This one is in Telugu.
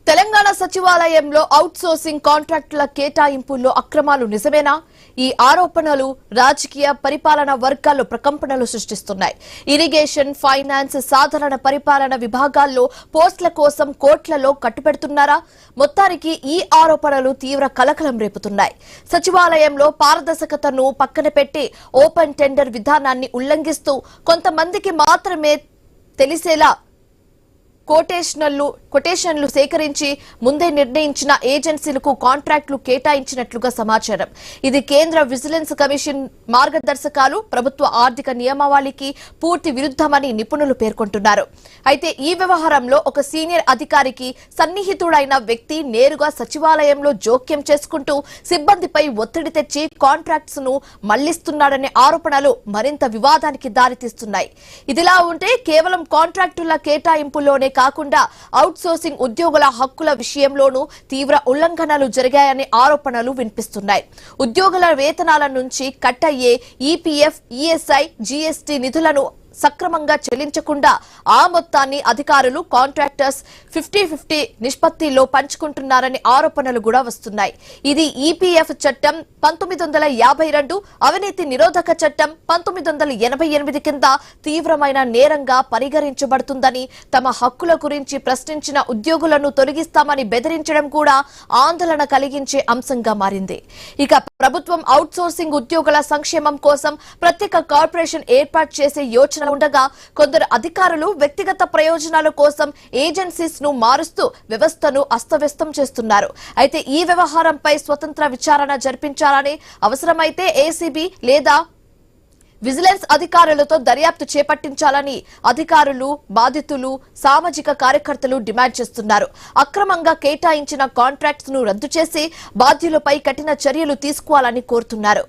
తెలంగాణ సచివాలయంలో అవుట్సోర్సింగ్ కాంట్రాక్టుల కేటాయింపుల్లో అక్రమాలు నిజమేనా? ఈ ఆరోపణలు రాజకీయ పరిపాలన వర్గాల్లో ప్రకంపనలు సృష్టిస్తున్నాయి. ఇరిగేషన్, ఫైనాన్స్, సాధారణ పరిపాలన విభాగాల్లో పోస్టుల కోసం కోట్లలో కట్టుబెడుతున్నారా? మొత్తానికి ఈ ఆరోపణలు తీవ్ర కలకలం రేపుతున్నాయి. సచివాలయంలో పారదర్శకతను పక్కన పెట్టి ఓపెన్ టెండర్ విధానాన్ని ఉల్లంఘిస్తూ కొంతమందికి మాత్రమే తెలిసేలా కొటేషన్లు సేకరించి ముందే నిర్ణయించిన ఏజెన్సీలకు కాంట్రాక్టులు కేటాయించినట్లుగా సమాచారం. ఇది కేంద్ర విజిలెన్స్ కమిషన్ మార్గదర్శకాలు, ప్రభుత్వ ఆర్థిక నియమావళికి పూర్తి విరుద్ధమని నిపుణులు పేర్కొంటున్నారు. అయితే ఈ వ్యవహారంలో ఒక సీనియర్ అధికారికి సన్నిహితుడైన వ్యక్తి నేరుగా సచివాలయంలో జోక్యం చేసుకుంటూ సిబ్బందిపై ఒత్తిడి తెచ్చి కాంట్రాక్ట్స్ ను మళ్లిస్తున్నాడనే ఆరోపణలు మరింత వివాదానికి దారితీస్తున్నాయి. ఇదిలా ఉంటే కేవలం కాంట్రాక్టుల కేటాయింపులోనే కాకుండా అవుట్సోర్సింగ్ ఉద్యోగుల హక్కుల విషయంలోనూ తీవ్ర ఉల్లంఘనలు జరిగాయనే ఆరోపణలు వినిపిస్తున్నాయి. ఉద్యోగుల వేతనాల నుంచి కట్ అయ్యే ఈపీఎఫ్, ఈఎస్ఐ, జీఎస్టీ నిధులను సక్రమంగా చెల్లించకుండా ఆ మొత్తాన్ని అధికారులు, కాంట్రాక్టర్స్ 50-50 నిష్పత్తిలో పంచుకుంటున్నారనే ఆరోపణలు కూడా వస్తున్నాయి. ఇది ఈపీఎఫ్ చట్టం 1952, అవినీతి నిరోధక చట్టం 1988 కింద తీవ్రమైన నేరంగా పరిగణించబడుతుందని, తమ హక్కుల గురించి ప్రశ్నించిన ఉద్యోగులను తొలగిస్తామని బెదిరించడం కూడా ఆందోళన కలిగించే అంశంగా మారింది. ఇక ప్రభుత్వం అవుట్సోర్సింగ్ ఉద్యోగుల సంక్షేమం కోసం ప్రత్యేక కార్పొరేషన్ ఏర్పాటు చేసే యోచన ఉండగా కొందరు అధికారులు వ్యక్తిగత ప్రయోజనాల కోసం ఏజెన్సీస్ ను మారుస్తూ వ్యవస్థను అస్తవ్యస్తం చేస్తున్నారు. అయితే ఈ వ్యవహారంపై స్వతంత్ర విచారణ జరిపించాలని, అవసరమైతే ఏసీబీ లేదా విజిలెన్స్ అధికారులతో దర్యాప్తు చేపట్టించాలని అధికారులు, బాధితులు, సామాజిక కార్యకర్తలు డిమాండ్ చేస్తున్నారు. అక్రమంగా కేటాయించిన కాంట్రాక్ట్స్ ను రద్దు చేసి బాధ్యులపై కఠిన చర్యలు తీసుకోవాలని కోరుతున్నారు.